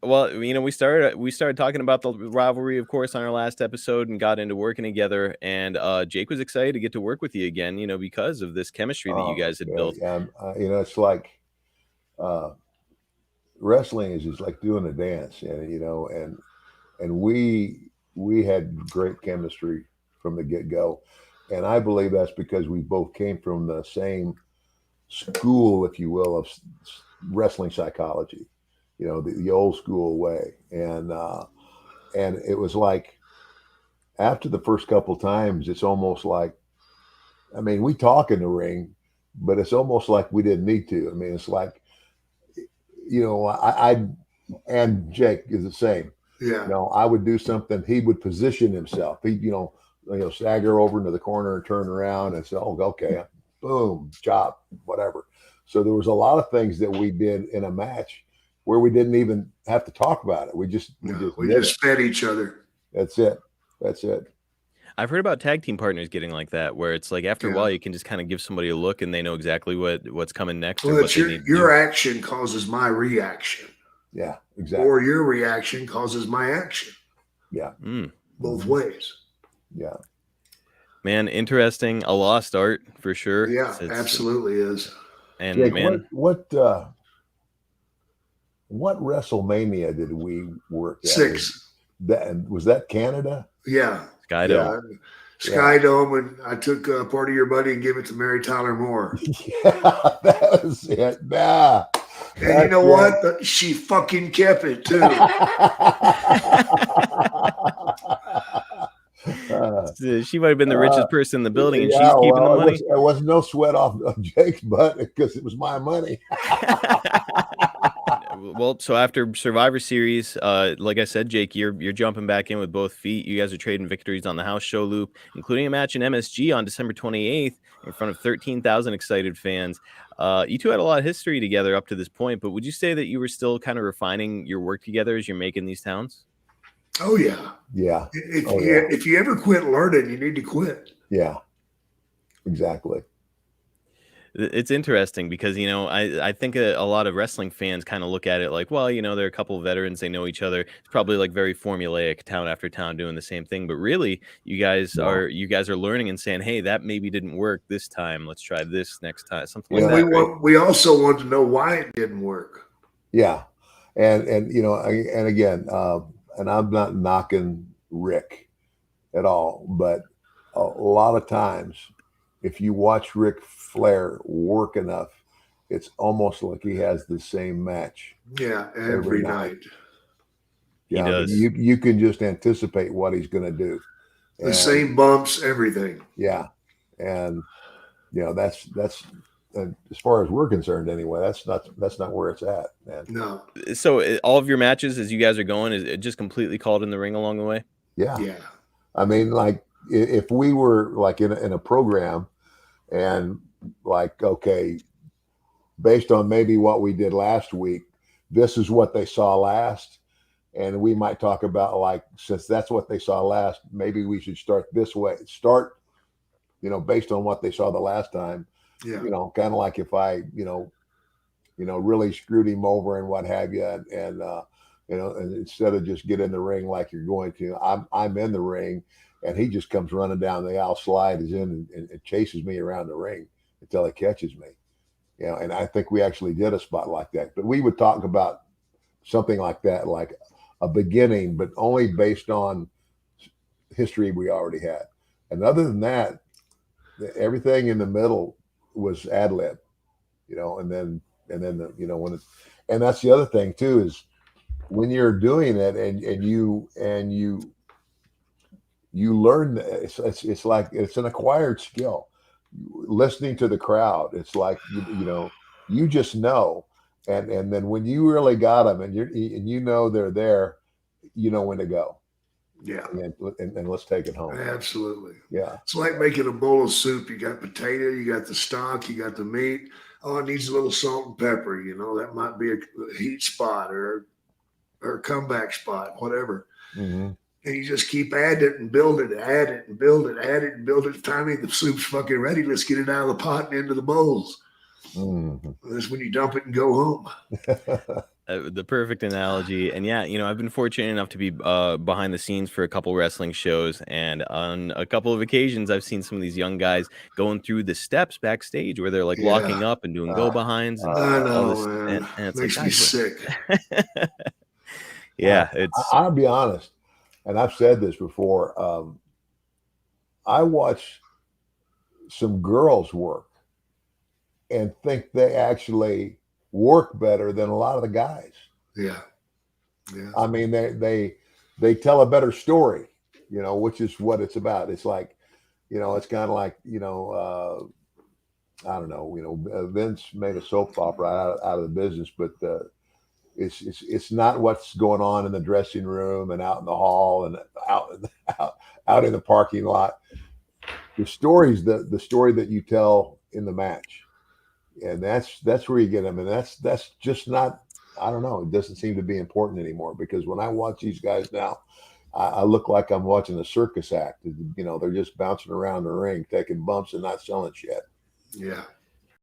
Well, we started talking about the rivalry, of course, on our last episode, and got into working together. And Jake was excited to get to work with you again, because of this chemistry that you Oh, guys had yeah, built. yeah. It's like uh, wrestling is just like doing a dance, and we had great chemistry from the get go, and I believe that's because we both came from the same school, if you will, of wrestling psychology. The old school way, and it was like after the first couple times, it's almost like, I mean, we talk in the ring, but it's almost like we didn't need to. I mean, it's like, I and Jake is the same. Yeah. I would do something, he would position himself. He'd, stagger over into the corner and turn around and say, "Oh, okay, boom, chop, whatever." So there was a lot of things that we did in a match where we didn't even have to talk about it. We No, just we did it. just fed each other. That's it. That's it. I've heard about tag team partners getting like that, where it's like after a Yeah. while you can just kind of give somebody a look and they know exactly what's coming next or Well, what it's they your need to your do. action causes my reaction, Yeah, exactly. or your reaction causes my action. Yeah. Both Mhm. ways. Yeah. Man, interesting. A lost art for sure. Yeah, It's absolutely is. and Jake, man, what WrestleMania did we work at? 6. Was that Canada? Yeah. Skydome. Yeah. Skydome, and I took part of your money and gave it to Mary Tyler Moore. Yeah, that was it. Nah. And you know what? She fucking kept it too. She might have been the richest person in the building, and Yeah, she's keeping the well, money. It was no sweat off of Jake's butt because it was my money. Well, so after Survivor Series, like I said, Jake, you're jumping back in with both feet. You guys are trading victories on the house show loop, including a match in MSG on December 28th in front of 13,000 excited fans. You two had a lot of history together up to this point, but would you say that you were still kind of refining your work together as you're making these towns? Oh yeah. Yeah. If you ever quit learning, you need to quit. Yeah. Exactly. It's interesting because, I think a lot of wrestling fans kind of look at it like, well, they're a couple of veterans. They know each other. It's probably like very formulaic, town after town doing the same thing. But really, you guys are learning and saying, hey, that maybe didn't work this time. Let's try this next time. Something like that. Right? We also want to know why it didn't work. Yeah. And again, and I'm not knocking Rick at all, but a lot of times, if you watch Ric Flair work enough, it's almost like he has the same match. Yeah, every night. Yeah, he does. You can just anticipate what he's going to do. The same bumps, everything. Yeah, and that's as far as we're concerned anyway. That's not where it's at, man. No. So all of your matches, as you guys are going, is it just completely called in the ring along the way? Yeah. Yeah. I mean, like if we were like in a program, and like, okay, based on maybe what we did last week, this is what they saw last. And we might talk about, like, since that's what they saw last, maybe we should start this way. Start, based on what they saw the last time. Yeah. Kind of like if I, really screwed him over and what have you. And instead of just get in the ring like you're going to, I'm in the ring. And he just comes running down the aisle, slides in and chases me around the ring until he catches me. And I think we actually did a spot like that. But we would talk about something like that, like a beginning, but only based on history we already had. And other than that, everything in the middle was ad lib, and then when it's, and that's the other thing too, is when you're doing it and you learn, it's like it's an acquired skill. Listening to the crowd, it's like you just know, and then when you really got them and they're there, you know when to go. Yeah. And let's take it home. Absolutely. Yeah. It's like making a bowl of soup. You got potato, you got the stock, you got the meat. Oh, it needs a little salt and pepper. That might be a heat spot or a comeback spot, whatever. Mm-hmm. And you just keep adding it and build it, add it and build it, add it and build it. Finally, the soup's fucking ready. Let's get it out of the pot and into the bowls. Mm-hmm. That's when you dump it and go home. The perfect analogy. And yeah, I've been fortunate enough to be behind the scenes for a couple wrestling shows, and on a couple of occasions, I've seen some of these young guys going through the steps backstage where they're like locking Yeah, up and doing go Uh, behinds and I all know, this, and, man. and it's like, Makes me guys, sick. yeah, it's I'll be honest, and I've said this before. I watch some girls work and think they actually work better than a lot of the guys. Yeah, yeah, I mean, they tell a better story, which is what it's about. It's like, it's kind of like, I don't know, Vince made a soap opera out of the business, but it's not what's going on in the dressing room and out in the hall and out in the parking lot. The stories, the story that you tell in the match, and that's where you get them, and that's just not. I don't know. It doesn't seem to be important anymore, because when I watch these guys now, I look like I'm watching a circus act. They're just bouncing around the ring, taking bumps and not selling shit. yeah.